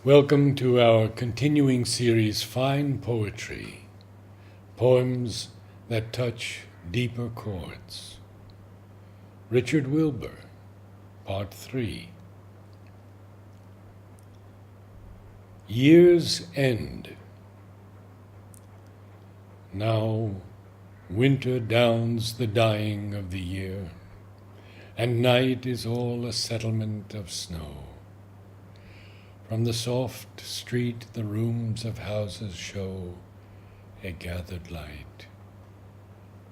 Welcome to our continuing series, Fine Poetry, Poems that Touch Deeper Chords. Richard Wilbur, Part 3. Year's End. Now winter downs the dying of the year, and night is all a settlement of snow. From the soft street the rooms of houses show a gathered light,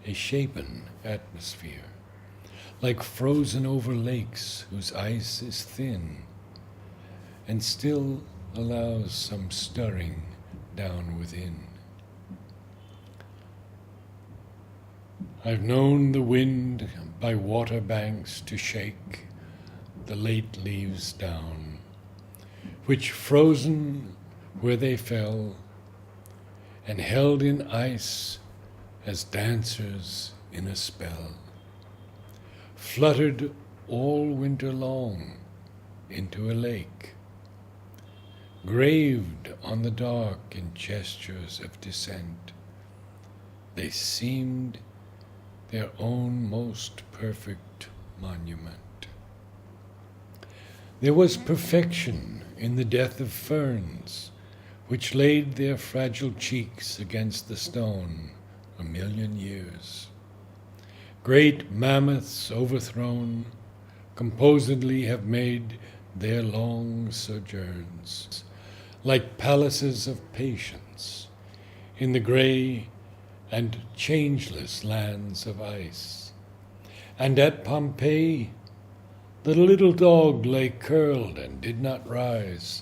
a shapen atmosphere, like frozen over lakes whose ice is thin, and still allows some stirring down within. I've known the wind by water banks to shake the late leaves down, which frozen where they fell, and held in ice as dancers in a spell, fluttered all winter long into a lake, graved on the dark in gestures of descent. They seemed their own most perfect monument. There was perfection in the death of ferns, which laid their fragile cheeks against the stone a million years. Great mammoths overthrown composedly have made their long sojourns, like palaces of patience, in the gray and changeless lands of ice. And at Pompeii, the little dog lay curled and did not rise,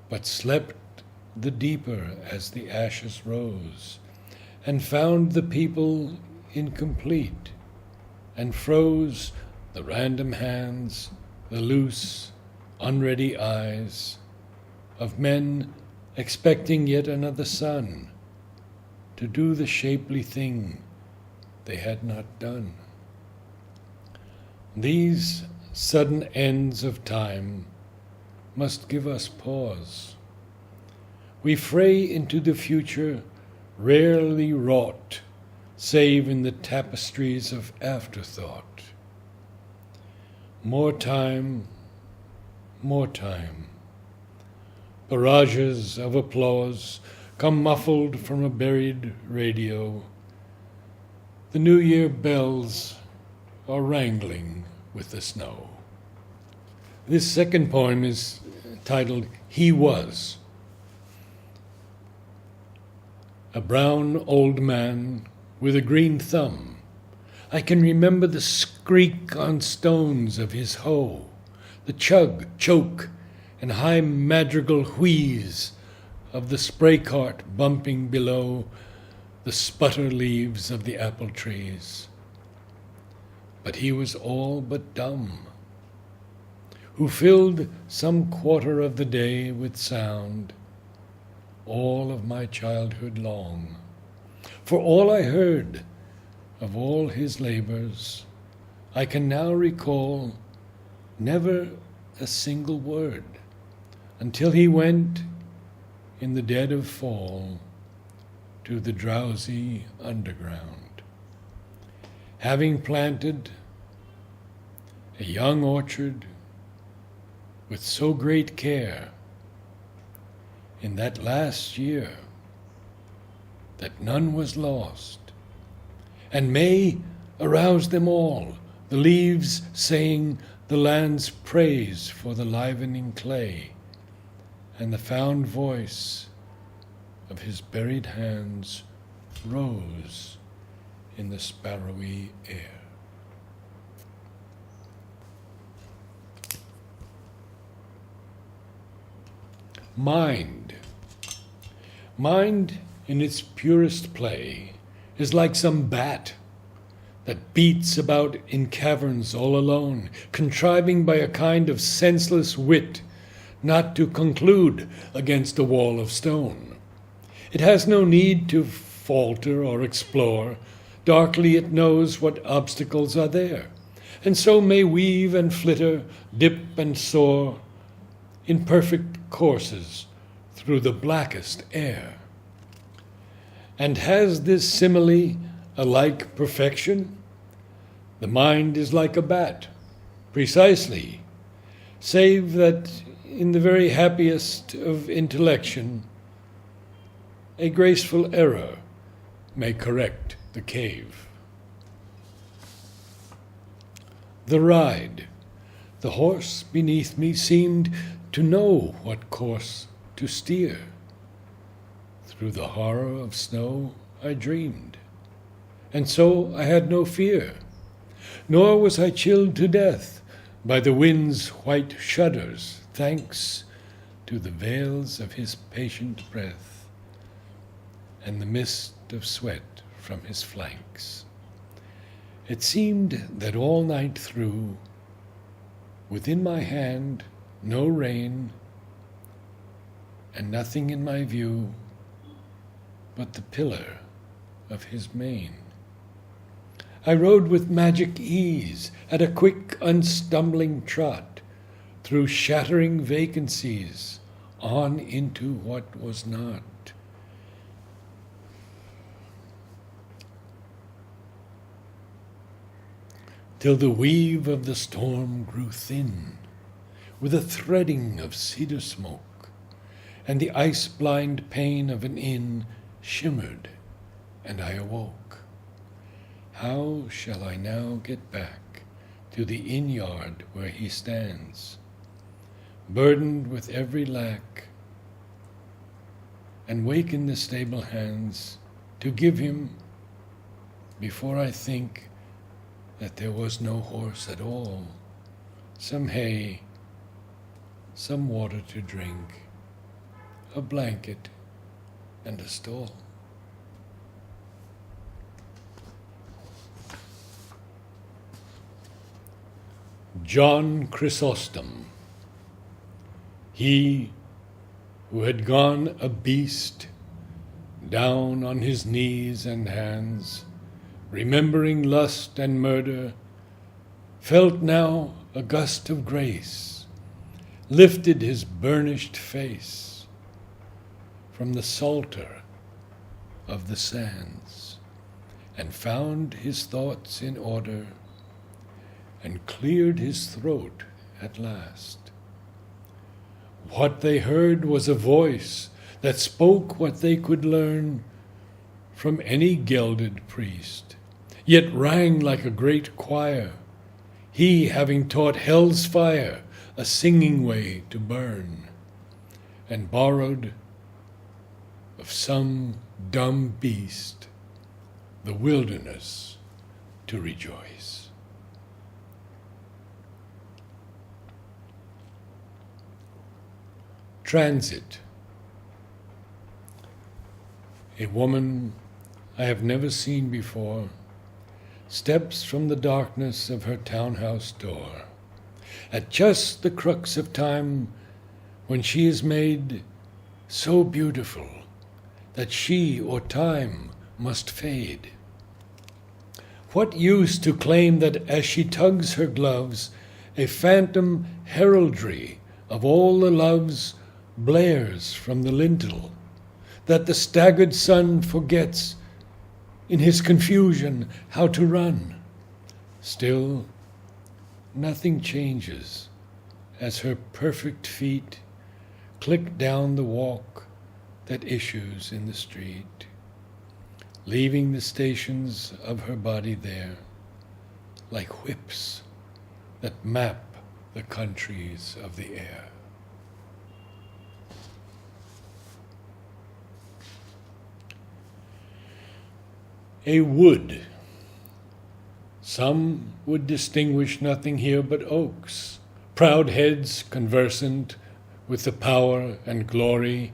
but slept the deeper as the ashes rose, and found the people incomplete, and froze the random hands, the loose, unready eyes of men expecting yet another sun to do the shapely thing they had not done. These sudden ends of time must give us pause. We fray into the future rarely wrought, save in the tapestries of afterthought. More time, more time. Barrages of applause come muffled from a buried radio. The New Year bells are wrangling with the snow. This second poem is titled, He Was. A brown old man with a green thumb. I can remember the screak on stones of his hoe, the chug, choke, and high madrigal wheeze of the spray cart bumping below the sputter leaves of the apple trees. But he was all but dumb, who filled some quarter of the day with sound, all of my childhood long. For all I heard of all his labors, I can now recall never a single word, until he went in the dead of fall to the drowsy underground, having planted a young orchard with so great care in that last year that none was lost, and May aroused them all, the leaves saying the land's praise for the livening clay, and the found voice of his buried hands rose in the sparrowy air. Mind. Mind, in its purest play, is like some bat that beats about in caverns all alone, contriving by a kind of senseless wit not to conclude against a wall of stone. It has no need to falter or explore. Darkly it knows what obstacles are there, and so may weave and flitter, dip and soar, in perfect courses through the blackest air. And has this simile a like perfection? The mind is like a bat, precisely, save that in the very happiest of intellection, a graceful error may correct the cave. The ride. The horse beneath me seemed to know what course to steer. Through the horror of snow I dreamed, and so I had no fear, nor was I chilled to death by the wind's white shudders, thanks to the veils of his patient breath and the mist of sweat from his flanks. It seemed that all night through, within my hand no rein, and nothing in my view but the pillar of his mane. I rode with magic ease, at a quick, unstumbling trot, through shattering vacancies, on into what was not. Till the weave of the storm grew thin, with a threading of cedar smoke, and the ice-blind pane of an inn shimmered, and I awoke. How shall I now get back to the inn-yard where he stands, burdened with every lack, and waken the stable hands to give him, before I think that there was no horse at all, some hay, some water to drink, a blanket, and a stall. John Chrysostom. He who had gone a beast, down on his knees and hands, remembering lust and murder, felt now a gust of grace, lifted his burnished face from the psalter of the sands, and found his thoughts in order, and cleared his throat at last. What they heard was a voice that spoke what they could learn from any gelded priest, yet rang like a great choir, he having taught hell's fire a singing way to burn, and borrowed of some dumb beast the wilderness to rejoice. Transit. A woman I have never seen before steps from the darkness of her townhouse door at just the crux of time, when she is made so beautiful that she or time must fade. What use to claim that as she tugs her gloves, a phantom heraldry of all the loves blares from the lintel, that the staggered sun forgets in his confusion how to run? Still, nothing changes as her perfect feet click down the walk that issues in the street, leaving the stations of her body there, like whips that map the countries of the air. A wood. Some would distinguish nothing here but oaks, proud heads conversant with the power and glory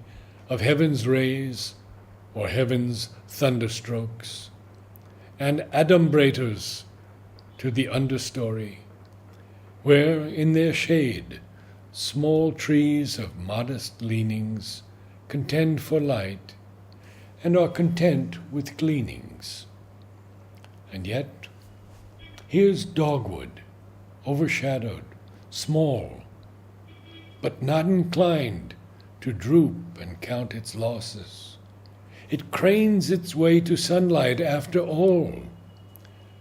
of heaven's rays or heaven's thunderstrokes, and adumbrators to the understory, where in their shade small trees of modest leanings contend for light and are content with gleanings. And yet, here's dogwood, overshadowed, small, but not inclined to droop and count its losses. It cranes its way to sunlight after all,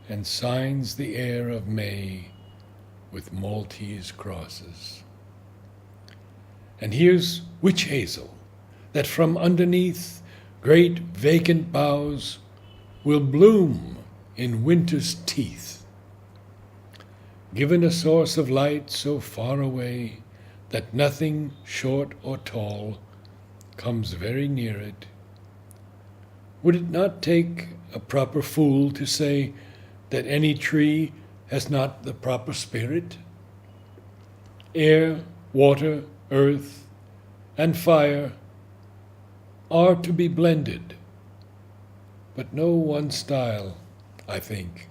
and signs the air of May with Maltese crosses. And here's witch hazel, that from underneath great vacant boughs will bloom in winter's teeth. Given a source of light so far away that nothing short or tall comes very near it, would it not take a proper fool to say that any tree has not the proper spirit? Air, water, earth, and fire are to be blended, but no one style, I think,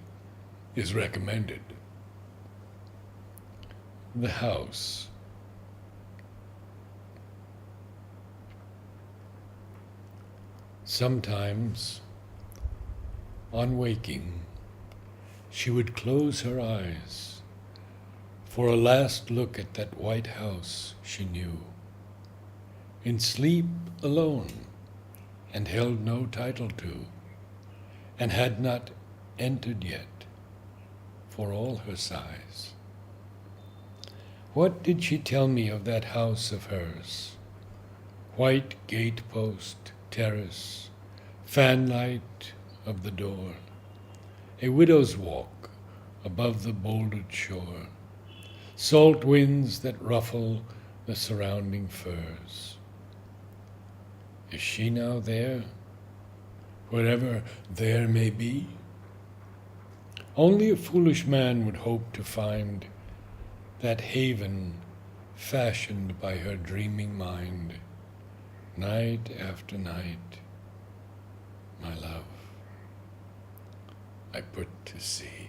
is recommended. The house. Sometimes, on waking, she would close her eyes for a last look at that white house she knew, in sleep alone, and held no title to, and had not entered yet, for all her sighs. What did she tell me of that house of hers? White gate-post, terrace, fanlight of the door, a widow's walk above the bouldered shore, salt winds that ruffle the surrounding firs. Is she now there, wherever there may be? Only a foolish man would hope to find that haven fashioned by her dreaming mind, night after night, my love, I put to sea.